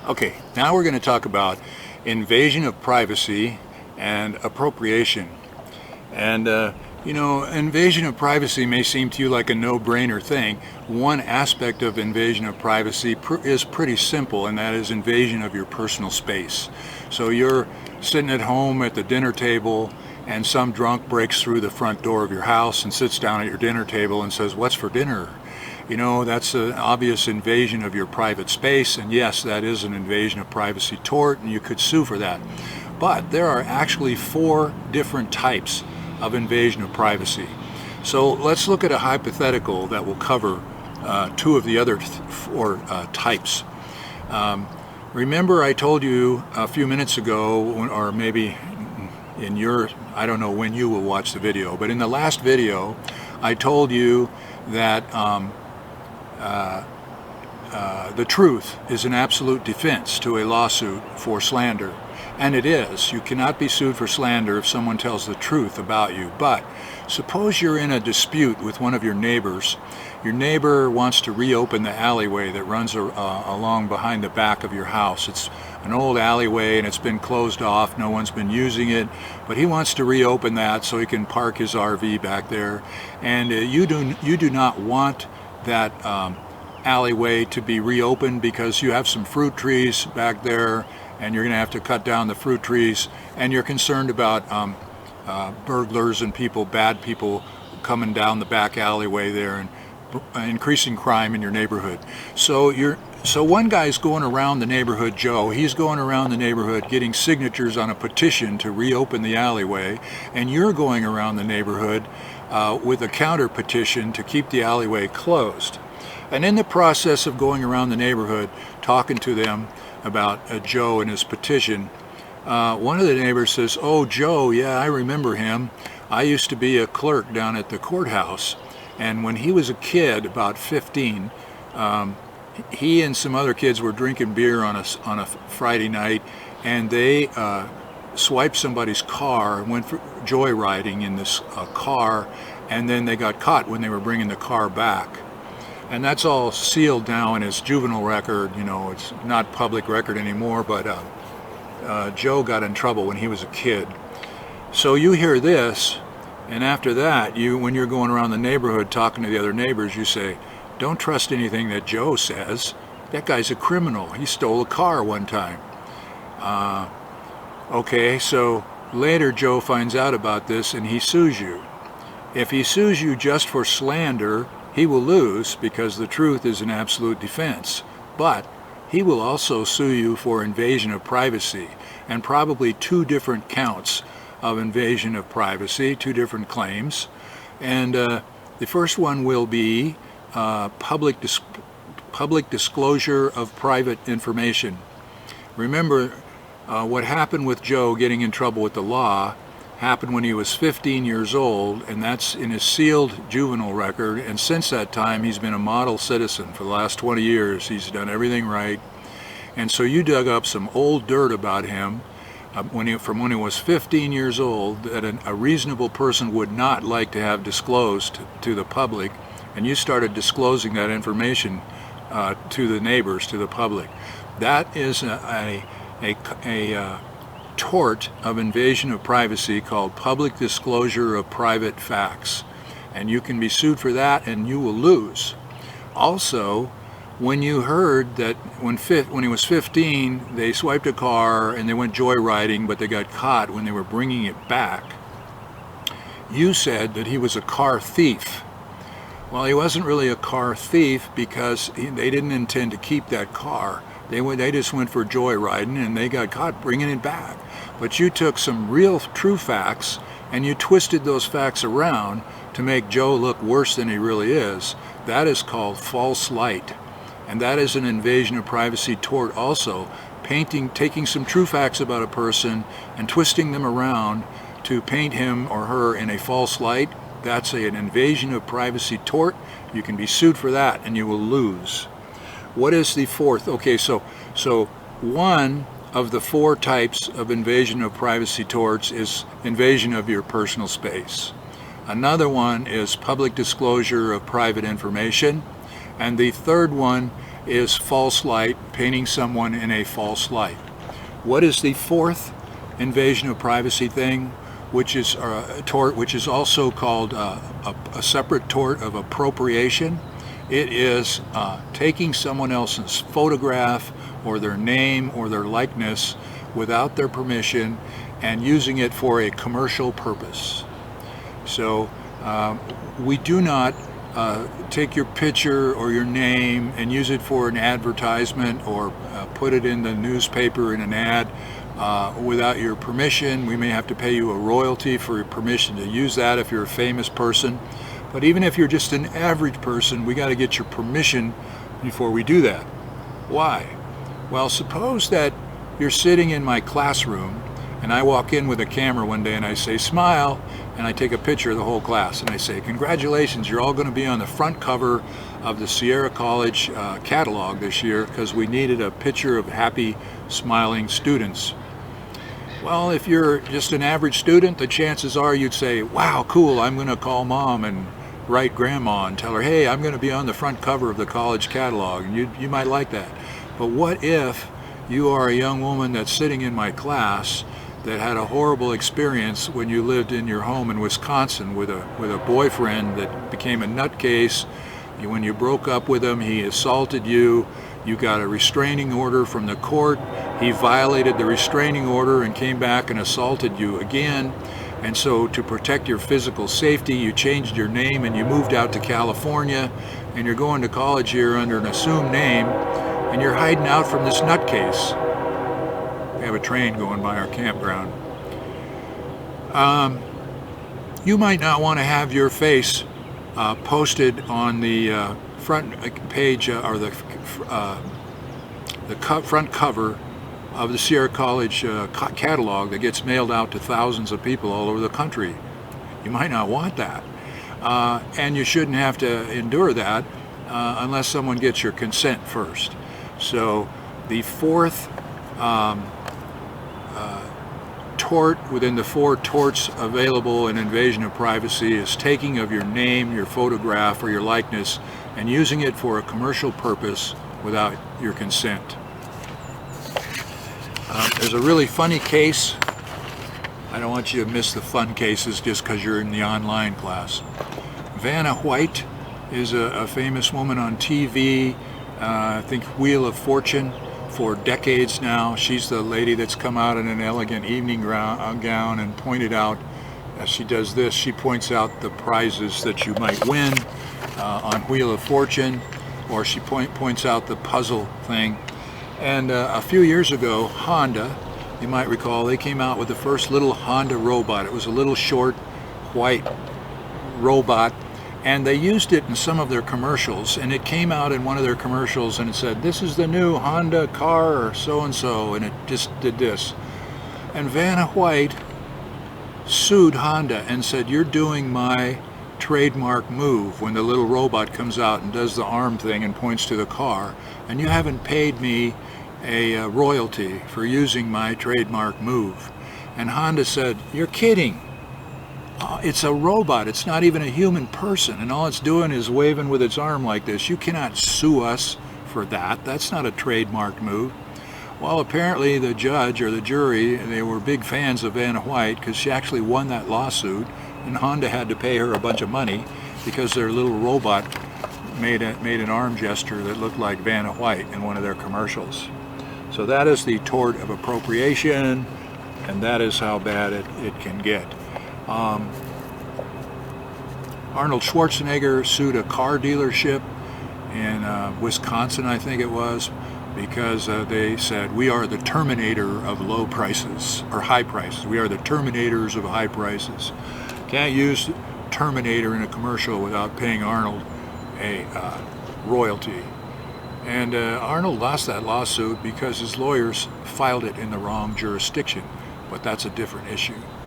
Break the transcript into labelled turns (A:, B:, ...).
A: Okay, now we're going to talk about invasion of privacy and appropriation. And you know, invasion of privacy may seem to you like a no-brainer thing. One aspect of invasion of privacy is pretty simple, and that is invasion of your personal space. So you're sitting at home at the dinner table and some drunk breaks through the front door of your house and sits down at your dinner table and says, "What's for dinner?" You know, that's an obvious invasion of your private space, and yes, that is an invasion of privacy tort, and you could sue for that. But there are actually 4 different types of invasion of privacy. So let's look at a hypothetical that will cover 2 of the other 4 types. Remember I told you a few minutes ago, or maybe in your, I don't know when you will watch the video, but in the last video I told you that the truth is an absolute defense to a lawsuit for slander. And it is. You cannot be sued for slander if someone tells the truth about you. But suppose you're in a dispute with one of your neighbors. Your neighbor wants to reopen the alleyway that runs along behind the back of your house. It's an old alleyway and it's been closed off. No one's been using it, but he wants to reopen that so he can park his RV back there. And you do not want that alleyway to be reopened because you have some fruit trees back there and you're going to have to cut down the fruit trees, and you're concerned about burglars and bad people coming down the back alleyway there and increasing crime in your neighborhood. So one guy's going around the neighborhood, Joe, he's going around the neighborhood getting signatures on a petition to reopen the alleyway, and you're going around the neighborhood with a counter petition to keep the alleyway closed. And in the process of going around the neighborhood talking to them about Joe and his petition, one of the neighbors says, "Oh, Joe, yeah, I remember him. I used to be a clerk down at the courthouse, and when he was a kid, about 15, he and some other kids were drinking beer on a Friday night, and they swiped somebody's car and went for joyriding in this car, and then they got caught when they were bringing the car back." And that's all sealed now in his juvenile record. You know, it's not public record anymore, but Joe got in trouble when he was a kid. So you hear this, and after that, when you're going around the neighborhood talking to the other neighbors, you say, "Don't trust anything that Joe says. That guy's a criminal. He stole a car one time." Okay, so later Joe finds out about this and he sues you. If he sues you just for slander, he will lose because the truth is an absolute defense. But he will also sue you for invasion of privacy, and probably 2 different counts of invasion of privacy, 2 different claims. And the first one will be public disclosure of private information. Remember, what happened with Joe getting in trouble with the law happened when he was 15 years old, and that's in his sealed juvenile record, and since that time he's been a model citizen for the last 20 years. He's done everything right. And so you dug up some old dirt about him from when he was 15 years old that a reasonable person would not like to have disclosed to the public, and you started disclosing that information to the neighbors, to the public. That is a tort of invasion of privacy called public disclosure of private facts, and you can be sued for that and you will lose. Also, when you heard that when he was 15 they swiped a car and they went joyriding, but they got caught when they were bringing it back, you said that he was a car thief. Well, he wasn't really a car thief because they didn't intend to keep that car. They just went for joyriding and they got caught bringing it back. But you took some real true facts and you twisted those facts around to make Joe look worse than he really is. That is called false light. And that is an invasion of privacy tort also. Taking some true facts about a person and twisting them around to paint him or her in a false light. That's an invasion of privacy tort. You can be sued for that and you will lose. What is the 4th? Okay, so one of the 4 types of invasion of privacy torts is invasion of your personal space. Another one is public disclosure of private information. And the third one is false light, painting someone in a false light. What is the fourth invasion of privacy thing, which is a tort, which is also called a separate tort of appropriation? It is taking someone else's photograph or their name or their likeness without their permission and using it for a commercial purpose. So we do not take your picture or your name and use it for an advertisement or put it in the newspaper in an ad without your permission. We may have to pay you a royalty for your permission to use that if you're a famous person. But even if you're just an average person, we got to get your permission before we do that. Why? Well, suppose that you're sitting in my classroom and I walk in with a camera one day and I say, smile, and I take a picture of the whole class and I say, congratulations, you're all going to be on the front cover of the Sierra College catalog this year because we needed a picture of happy, smiling students. Well, if you're just an average student, the chances are you'd say, wow, cool, I'm going to call mom and write grandma and tell her, hey, I'm going to be on the front cover of the college catalog, and you might like that. But what if you are a young woman that's sitting in my class that had a horrible experience when you lived in your home in Wisconsin with a boyfriend that became a nutcase? When you broke up with him, he assaulted you. You got a restraining order from the court. He violated the restraining order and came back and assaulted you again. And so to protect your physical safety, you changed your name and you moved out to California, and you're going to college here under an assumed name, and you're hiding out from this nutcase. We have a train going by our campground. You might not want to have your face posted on the front page or the front cover of the Sierra College catalog that gets mailed out to thousands of people all over the country. You might not want that. And you shouldn't have to endure that unless someone gets your consent first. So the fourth tort within the four torts available in invasion of privacy is taking of your name, your photograph, or your likeness and using it for a commercial purpose without your consent. There's a really funny case. I don't want you to miss the fun cases just because you're in the online class. Vanna White is a famous woman on TV, I think Wheel of Fortune, for decades now. She's the lady that's come out in an elegant evening gown and pointed out, as she does this, she points out the prizes that you might win on Wheel of Fortune, or she points out the puzzle thing. And a few years ago, Honda, you might recall, they came out with the first little Honda robot. It was a little short, white robot, and they used it in some of their commercials, and it came out in one of their commercials and it said, this is the new Honda car or so-and-so, and it just did this. And Vanna White sued Honda and said, you're doing my trademark move when the little robot comes out and does the arm thing and points to the car, and you haven't paid me a royalty for using my trademark move. And Honda said, you're kidding. It's a robot. It's not even a human person, and all it's doing is waving with its arm like this. You cannot sue us for that. That's not a trademark move. Well, apparently the judge or the jury, they were big fans of Vanna White because she actually won that lawsuit, and Honda had to pay her a bunch of money because their little robot made an arm gesture that looked like Vanna White in one of their commercials. So that is the tort of appropriation, and that is how bad it can get. Arnold Schwarzenegger sued a car dealership in Wisconsin, I think it was, because they said, we are the terminator of low prices, or high prices. We are the terminators of high prices. Can't use Terminator in a commercial without paying Arnold a royalty. And Arnold lost that lawsuit because his lawyers filed it in the wrong jurisdiction, but that's a different issue.